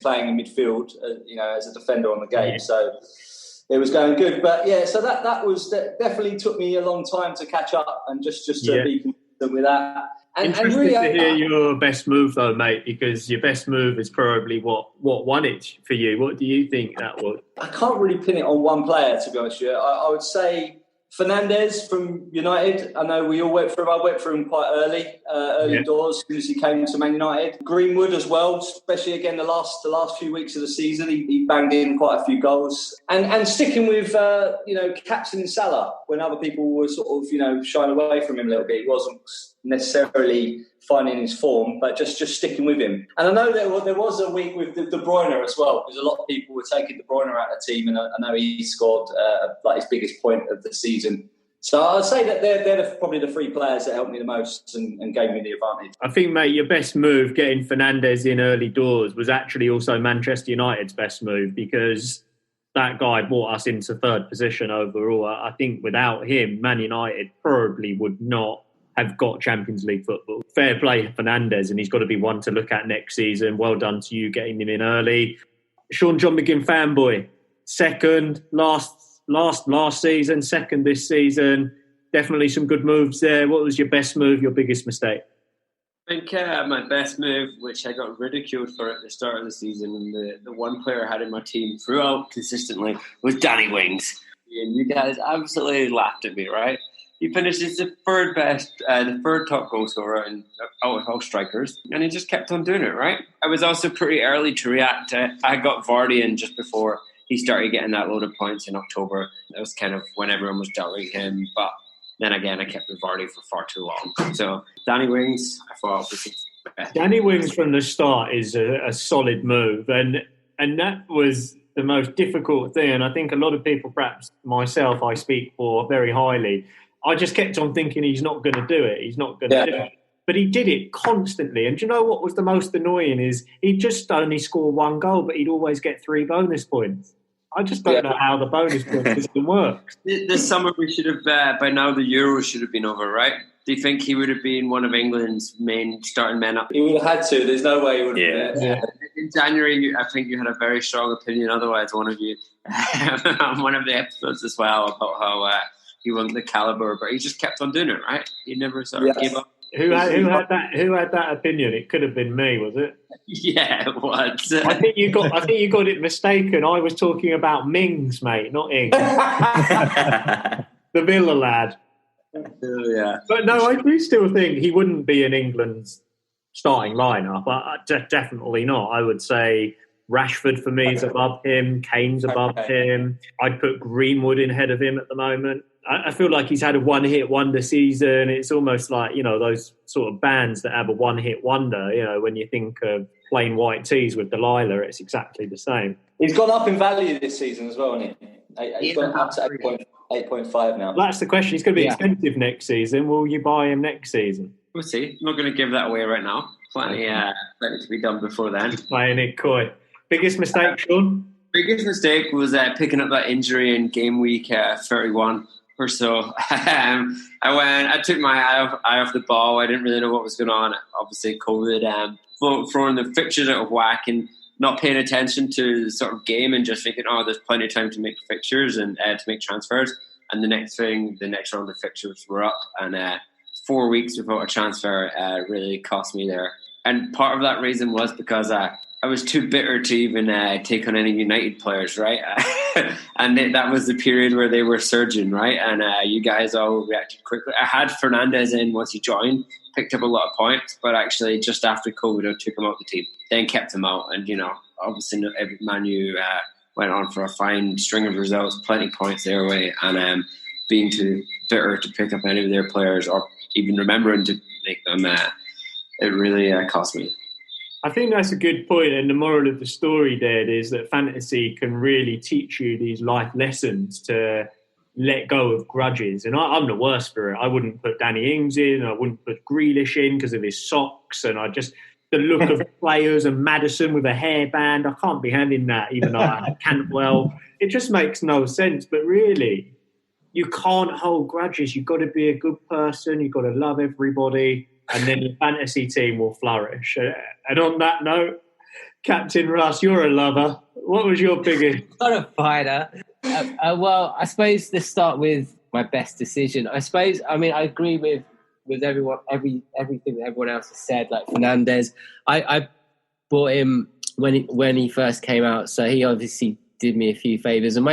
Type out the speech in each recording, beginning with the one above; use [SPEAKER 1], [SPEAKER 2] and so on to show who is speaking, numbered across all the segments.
[SPEAKER 1] playing in midfield, as a defender on the game. So it was going good. But yeah, so that definitely took me a long time to catch up and just to be consistent with that.
[SPEAKER 2] Interesting really, to hear your best move though, mate, because your best move is probably what won it for you. What do you think that was?
[SPEAKER 1] I can't really pin it on one player, to be honest with you. I would say Fernandes from United. I know we all went through him. I went through him quite early doors, as soon as he came to Man United. Greenwood as well, especially again the last few weeks of the season. He banged in quite a few goals. And sticking with, captain Salah when other people were sort of, shying away from him a little bit. He wasn't necessarily finding his form, but just sticking with him. And I know there was a week with De Bruyne as well, because a lot of people were taking De Bruyne out of the team, and I know he scored his biggest point of the season. So I'd say that they're probably the three players that helped me the most and gave me the advantage.
[SPEAKER 2] I think, mate, your best move, getting Fernandes in early doors, was actually also Manchester United's best move, because that guy brought us into third position overall. I think without him, Man United probably would not have got Champions League football. Fair play Fernandes, and he's got to be one to look at next season. Well done to you getting him in early. Sean John McGinn fanboy, second last season, second this season. Definitely some good moves there. What was your best move, your biggest mistake?
[SPEAKER 3] I think my best move, which I got ridiculed for at the start of the season, and the one player I had in my team throughout consistently, was Danny Wings. And you guys absolutely laughed at me, right? He finished as the third top goal scorer out of all strikers, and he just kept on doing it, right? I was also pretty early to react. I got Vardy in just before he started getting that load of points in October. That was kind of when everyone was doubting him, but then again, I kept with Vardy for far too long. So Danny Wings, I thought was the best.
[SPEAKER 2] Danny Wings from the start is a solid move, and that was the most difficult thing. And I think a lot of people, perhaps myself, I speak for very highly. I just kept on thinking he's not going to do it. He's not going to do it. But he did it constantly. And do you know what was the most annoying is he'd just only score one goal, but he'd always get 3 bonus points. I just don't know how the bonus point system works.
[SPEAKER 3] This summer we should have, by now the Euros should have been over, right? Do you think he would have been one of England's main starting men up?
[SPEAKER 1] He would have had to. There's no way he would have been.
[SPEAKER 3] Yeah. In January, I think you had a very strong opinion. Otherwise, one of you on one of the episodes as well about how he wasn't the caliber, but he just kept on doing it, right? He never sort of gave up.
[SPEAKER 2] Who had that opinion? It could have been me, was it?
[SPEAKER 3] Yeah, it was.
[SPEAKER 2] I think you got it mistaken. I was talking about Mings, mate, not Ing. The Villa lad.
[SPEAKER 3] Yeah.
[SPEAKER 2] But no, I do still think he wouldn't be in England's starting lineup. Definitely not. I would say Rashford for me is above him. Kane's above him. I'd put Greenwood in ahead of him at the moment. I feel like he's had a one-hit wonder season. It's almost like, those sort of bands that have a one-hit wonder. When you think of plain white tees with Delilah, it's exactly the same.
[SPEAKER 1] He's gone up in value this season as well, hasn't he? He's gone up to 8.5 now.
[SPEAKER 2] That's the question. He's going to be expensive next season. Will you buy him next season?
[SPEAKER 3] We'll see. I'm not going to give that away right now. Plenty to be done before then.
[SPEAKER 2] Playing it coy. Biggest mistake, Sean?
[SPEAKER 3] Biggest mistake was picking up that injury in game week 31. Or so. I took my eye off the ball. I didn't really know what was going on. Obviously, COVID, throwing the fixtures out of whack and not paying attention to the sort of game and just thinking, there's plenty of time to make fixtures and to make transfers. And the next round of fixtures were up, and 4 weeks without a transfer really cost me there. And part of that reason was because I was too bitter to even take on any United players, right? And that was the period where they were surging, right? And you guys all reacted quickly. I had Fernandes in once he joined, picked up a lot of points, but actually just after COVID, I took him out of the team, then kept him out. And, obviously every Man U went on for a fine string of results, plenty of points their way, and being too bitter to pick up any of their players or even remembering to make them, it really cost me.
[SPEAKER 2] I think that's a good point, and the moral of the story there is that fantasy can really teach you these life lessons to let go of grudges. And I'm the worst for it. I wouldn't put Danny Ings in, I wouldn't put Grealish in because of his socks, and the look of players and Maddison with a hairband, I can't be having that, even though I had Cantwell. It just makes no sense. But really, you can't hold grudges. You've got to be a good person. You've got to love everybody. And then your fantasy team will flourish. And on that note, Captain Russ, you're a lover. What was your biggest?
[SPEAKER 4] Not a fighter. Well, I suppose let's start with my best decision. I agree with everyone, everything that everyone else has said. Like Fernandez, I bought him when he first came out, so he obviously did me a few favors, and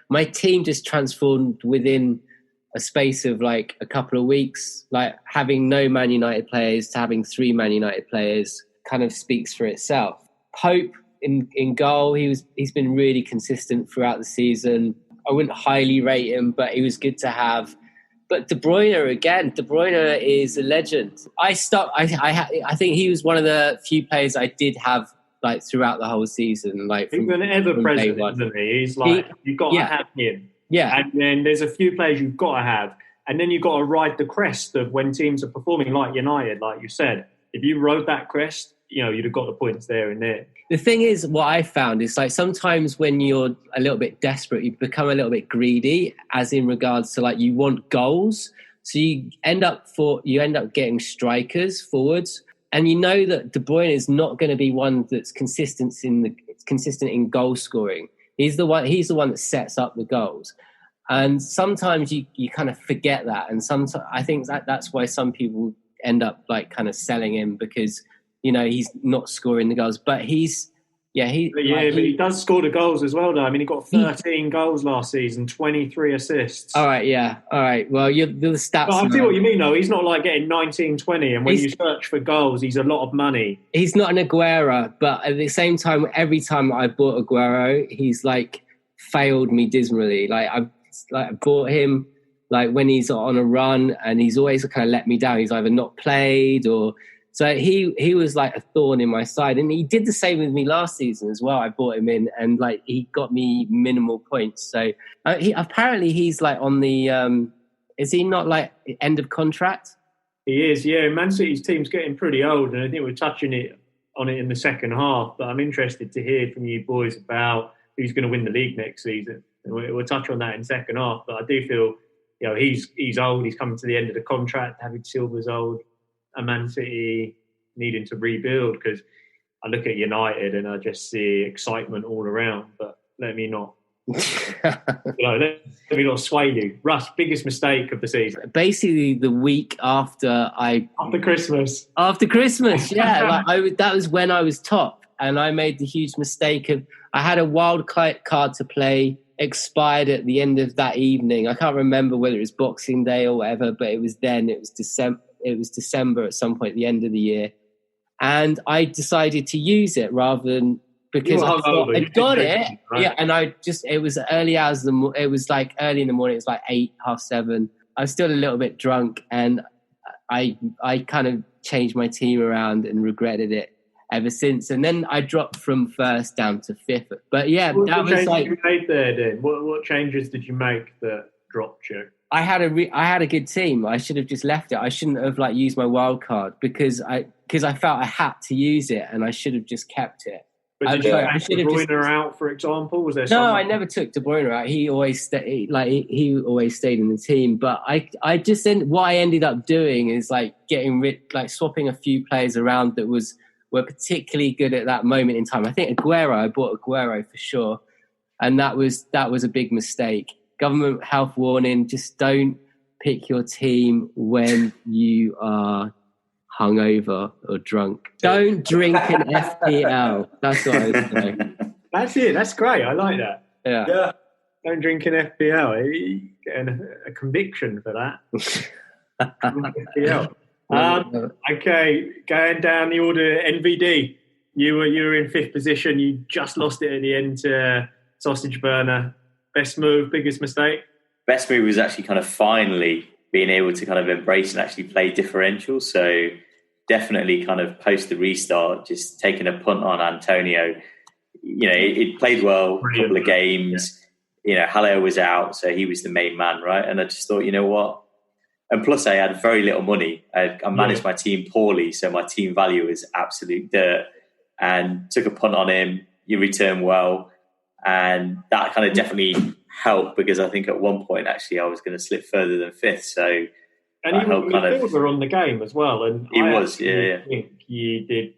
[SPEAKER 4] my team just transformed within a space of like a couple of weeks. Like having no Man United players to having 3 Man United players kind of speaks for itself. Pope in goal, he's been really consistent throughout the season. I wouldn't highly rate him, but he was good to have. But De Bruyne is a legend. I think he was one of the few players I did have like throughout the whole season. Like
[SPEAKER 2] he's an ever present, isn't he? He's like you've got to have him.
[SPEAKER 4] Yeah.
[SPEAKER 2] And then there's a few players you've got to have, and then you've got to ride the crest of when teams are performing like United, like you said. If you rode that crest, you'd have got the points there and there.
[SPEAKER 4] The thing is, what I found is like sometimes when you're a little bit desperate, you become a little bit greedy, as in regards to like you want goals. So you end up getting strikers, forwards, and you know that De Bruyne is not going to be one that's consistent in goal scoring. He's the one that sets up the goals. And sometimes you kind of forget that. And sometimes I think that's why some people end up like kind of selling him because, he's not scoring the goals. But he does score the goals as well, though. I mean, he got 13 goals last season, 23 assists. All right, yeah. All right. Well, you're the stats.
[SPEAKER 2] I see what you mean, though. He's not like getting 19, 20. And when you search for goals, he's a lot of money. He's
[SPEAKER 4] not an Aguero. But at the same time, every time I bought Aguero, he's like failed me dismally. Like I bought him like when he's on a run and he's always kind of let me down. He's either not played or... So he was like a thorn in my side, and he did the same with me last season as well. I bought him in, and like he got me minimal points. So he's like on the is he not like end of contract?
[SPEAKER 2] He is, yeah. Man City's team's getting pretty old, and I think we're touching on it in the second half. But I'm interested to hear from you boys about who's going to win the league next season. And we'll touch on that in the second half. But I do feel he's old. He's coming to the end of the contract. David Silva's old. And Man City needing to rebuild, because I look at United and I just see excitement all around. But let me not sway you. Russ, biggest mistake of the season?
[SPEAKER 4] Basically, the week after
[SPEAKER 2] Christmas.
[SPEAKER 4] After Christmas, yeah. That was when I was top, and I made the huge mistake of I had a wild card to play. Expired at the end of that evening. I can't remember whether it was Boxing Day or whatever, but it was then. It was December. It was December at some point at the end of the year. And I decided to use it rather than because I thought I'd got it. Right? Yeah. And it was early hours. It was like early in the morning. It was like 8, 7:30. I was still a little bit drunk, and I kind of changed my team around and regretted it ever since. And then I dropped from 1st down to 5th. But yeah,
[SPEAKER 2] that was like... What changes you made there then? What changes did you make that dropped you?
[SPEAKER 4] I had a good team. I should have just left it. I shouldn't have like used my wild card because I felt I had to use it, and I should have just kept it.
[SPEAKER 2] But did you take De Bruyne out, for example? Was there?
[SPEAKER 4] No, I never took De Bruyne out. He always stayed in the team. But I just what I ended up doing is like getting rid, like swapping a few players around that were particularly good at that moment in time. I think I bought Aguero for sure, and that was a big mistake. Government health warning, just don't pick your team when you are hungover or drunk. Don't drink an FPL. That's what I would say.
[SPEAKER 2] That's it. That's great. I like that.
[SPEAKER 4] Yeah.
[SPEAKER 2] Don't drink an FPL. You get a conviction for that. FPL. Okay, going down the order, NVD. You were in 5th position. You just lost it at the end to Sausage Burner. Best move, biggest mistake?
[SPEAKER 5] Best move was actually kind of finally being able to kind of embrace and actually play differential. So definitely kind of post the restart, just taking a punt on Antonio. It played well, a couple of games. Yeah. Haller was out, so he was the main man, right? And I just thought, you know what? And plus I had very little money. I managed my team poorly, so my team value is absolute dirt. And took a punt on him. You return well. And that kind of definitely helped, because I think at one point, actually, I was going to slip further than 5th. So
[SPEAKER 2] And he was midfielder on the game as well. And I think you did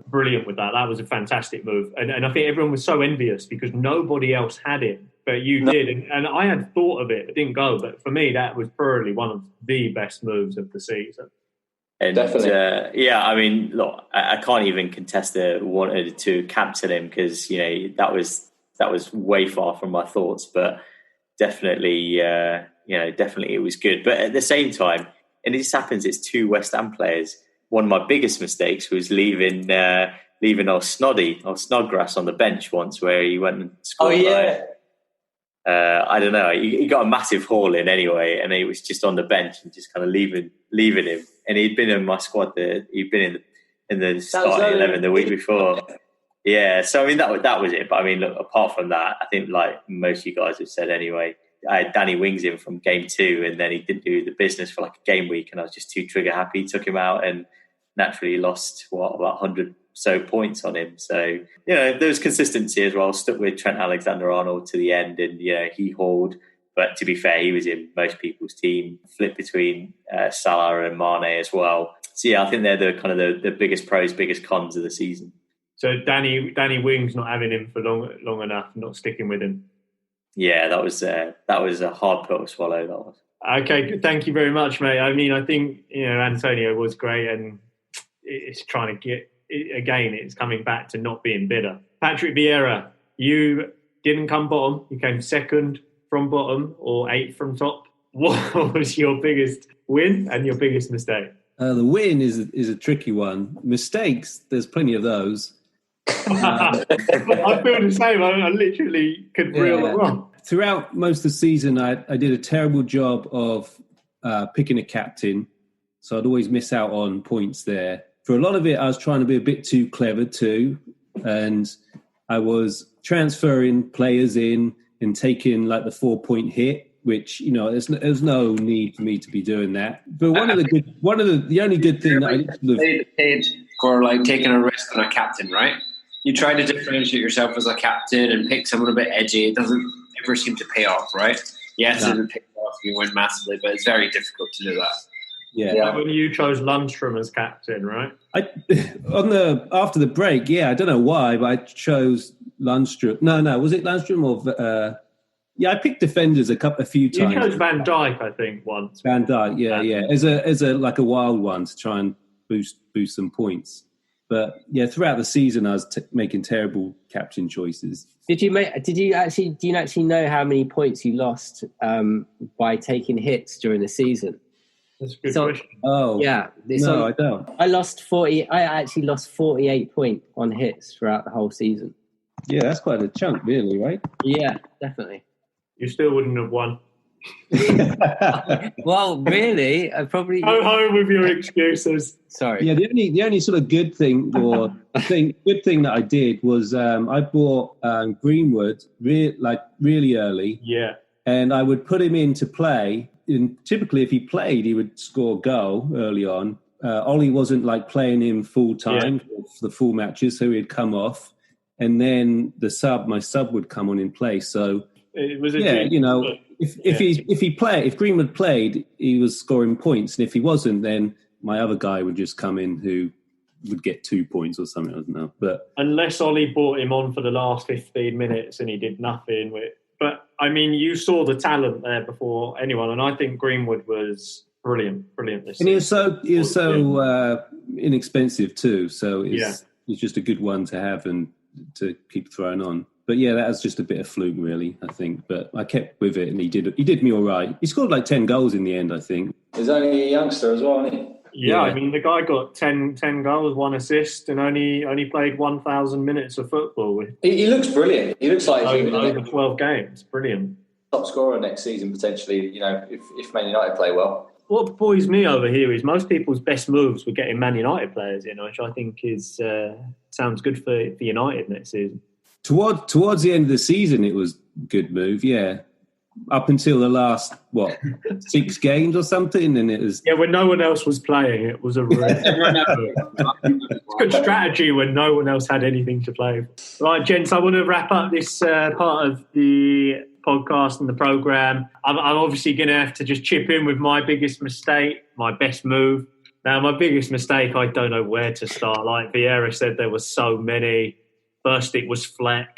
[SPEAKER 2] brilliant with that. That was a fantastic move. And I think everyone was so envious because nobody else had it, but you did. And I had thought of it. It didn't go. But for me, that was probably one of the best moves of the season.
[SPEAKER 5] And, definitely. I mean, look, I can't even contest the wanted to captain him because, that was way far from my thoughts. But definitely, definitely it was good. But at the same time, and it just happens, it's two West Ham players. One of my biggest mistakes was leaving old Snodgrass on the bench once, where he went and scored. Oh yeah. I don't know. He got a massive haul in anyway, and he was just on the bench and just kind of leaving him. And he'd been in my squad. He'd been in the starting 11 the week before. Yeah. So I mean that was it. But I mean, look, apart from that, I think like most of you guys have said anyway, I had Danny Wings in from game 2, and then he didn't do the business for like a game week, and I was just too trigger happy. Took him out and naturally lost about 100 so points on him. So there was consistency as well. Stuck with Trent Alexander-Arnold to the end, and he hauled. But to be fair, he was in most people's team. Flipped between Salah and Mane as well. So I think they're the kind of the biggest pros, biggest cons of the season.
[SPEAKER 2] So Danny Wings not having him for long enough, not sticking with him.
[SPEAKER 5] Yeah, that was a hard pill to swallow. That was.
[SPEAKER 2] Okay, good. Thank you very much, mate. I mean, I think Antonio was great, and it's trying to get again. It's coming back to not being bitter. Patrick Vieira, you didn't come bottom. You came second from bottom or 8th from top. What was your biggest win and your biggest mistake?
[SPEAKER 6] The win is a tricky one. Mistakes, there's plenty of those.
[SPEAKER 2] I feel the same. I literally could reel them off.
[SPEAKER 6] Throughout most of the season, I did a terrible job of picking a captain, so I'd always miss out on points there. For a lot of it, I was trying to be a bit too clever too, and I was transferring players in and taking like the 4-point hit, which there's no need for me to be doing that. But the only good thing that I
[SPEAKER 3] paid for like taking a risk on a captain, right? You try to differentiate yourself as a captain and pick someone a bit edgy. It doesn't ever seem to pay off, right? Yes, it pays off. You win massively, but it's very difficult to do that.
[SPEAKER 2] Yeah. When you chose Lundstrom as captain, right?
[SPEAKER 6] After the break, I don't know why, but I chose Lundstrom. No, was it Lundstrom or? I picked defenders a few times.
[SPEAKER 2] You chose Van Dijk, I think, once.
[SPEAKER 6] Van Dijk, yeah, as a like a wild one to try and boost some points. But throughout the season, I was making terrible captain choices.
[SPEAKER 4] Do you actually know how many points you lost by taking hits during the season?
[SPEAKER 2] That's a good question.
[SPEAKER 6] Oh,
[SPEAKER 4] yeah.
[SPEAKER 6] I don't.
[SPEAKER 4] I actually lost 48 points on hits throughout the whole season.
[SPEAKER 6] Yeah, that's quite a chunk, really, right?
[SPEAKER 4] Yeah, definitely.
[SPEAKER 2] You still wouldn't have won.
[SPEAKER 4] Well, really, I probably
[SPEAKER 2] go home with your excuses.
[SPEAKER 4] Sorry.
[SPEAKER 6] Yeah, the only sort of good thing that I did was I bought Greenwood really early.
[SPEAKER 2] Yeah,
[SPEAKER 6] and I would put him in to play. And typically, if he played, he would score a goal early on. Ollie wasn't like playing him full time for the full matches, so he'd come off, and then my sub would come on in place. So. It was if Greenwood played, he was scoring points, and if he wasn't, then my other guy would just come in who would get 2 points or something. I don't know, but
[SPEAKER 2] unless Ollie brought him on for the last 15 minutes and he did nothing with. But I mean, you saw the talent there before anyone, and I think Greenwood was brilliant this season.
[SPEAKER 6] He was so inexpensive too, so it's just a good one to have and to keep throwing on. But that was just a bit of fluke, really, I think. But I kept with it, and he did me all right. He scored like 10 goals in the end, I think.
[SPEAKER 1] He's only a youngster as well, isn't he?
[SPEAKER 2] Yeah, I mean, the guy got 10 goals, 1 assist, and only played 1,000 minutes of football.
[SPEAKER 1] He looks brilliant. He looks like he's
[SPEAKER 2] over 12 games. Brilliant.
[SPEAKER 1] Top scorer next season, potentially, if Man United play well.
[SPEAKER 2] What buoys me over here is most people's best moves were getting Man United players in, which I think is sounds good for United next season.
[SPEAKER 6] Towards the end of the season, it was a good move, up until the last 6 games or something, and it was
[SPEAKER 2] when no one else was playing, it was a good strategy when no one else had anything to play. Right, gents, I want to wrap up this part of the podcast and the programme. I'm obviously going to have to just chip in with my biggest mistake, my best move. Now, my biggest mistake, I don't know where to start. Like Vieira said, there were so many. First, it was Fleck.